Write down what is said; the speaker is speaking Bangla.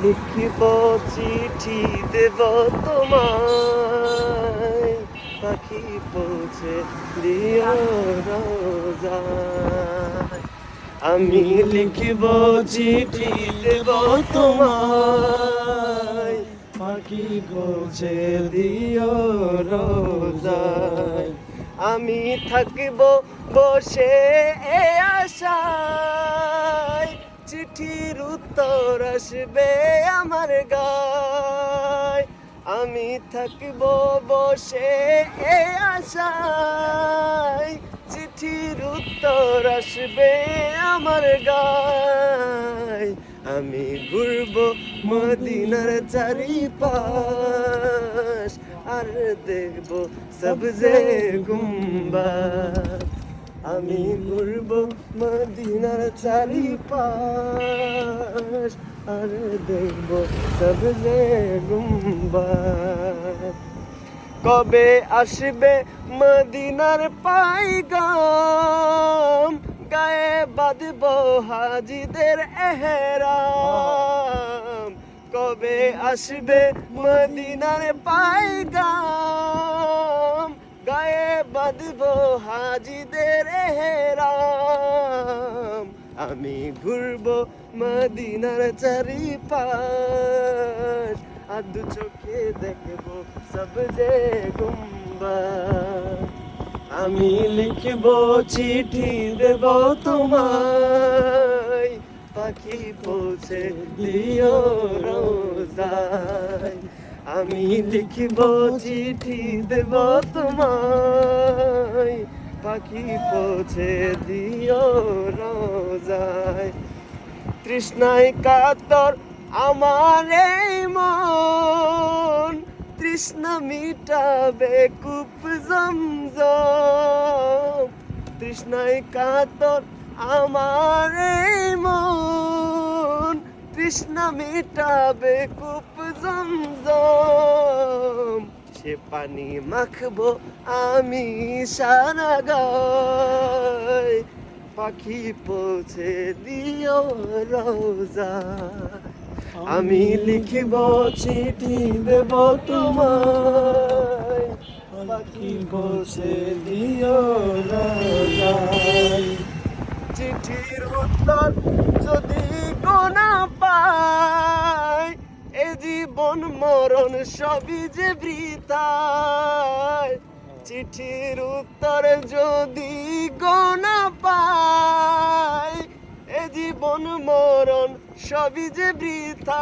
লিখিব চিঠি দেব তোমায়, পাখি পৌঁছে দিও রোজায়। আমি লিখিব চিঠি দেব তোমায়, পাখি পৌঁছে দিও রোজায়। আমি থাকিব বসে এ আশায়, চিঠির উত্তর আসবে আমার গায়। আমি থাকিব বসে এ আশায়, চিঠির উত্তর আসবে আমার গায়। আমি ঘুরব মদিনার চারিপাশ, আর দেখব সবজে গুম্বাদ। আমি ঘুরব মদিনার চারিপাশ, আর দেখব সবজে গুম্বাদ। কবে আসবে মদিনার পাইগাম, গায়ে বাঁধব হাজিদের এহরাম। কবে আসবে মদিনার পাইগাম, গায়ে বাঁধব হাজিদের এহরাম। আমি ঘুরব মদিনার চারিপাশ, আর দু চোখে দেখব সবজে গুম্বাদ। আমি লিখব চিঠি দেব তোমায়, পাখি পৌঁছে দিও রোজায়। আমি লিখব চিঠি দেব তোমায়, পাখি পৌঁছে দিও রোজায়। তৃষ্ণায় কাতর আমার এই মন, তৃষ্ণা মিটাবে কূপ জমজম। তৃষ্ণায় কাতর আমার এই মন, তৃষ্ণা মিটাবে কূপ জমজম। সে পানি মাখবো আমি সারা গায়, পাখি পৌঁছে দিও রোজায়। আমি লিখিব চিঠি দেব তোমায়, পাখি পৌঁছে দিও রোজায়। চিঠির উত্তর যদি গোনা পাই, এ জীবন মরণ সবই যে বৃথায়। চিঠির উত্তর যদি গোনা পাই, এ জীবন মরণ সবই যে বৃথা।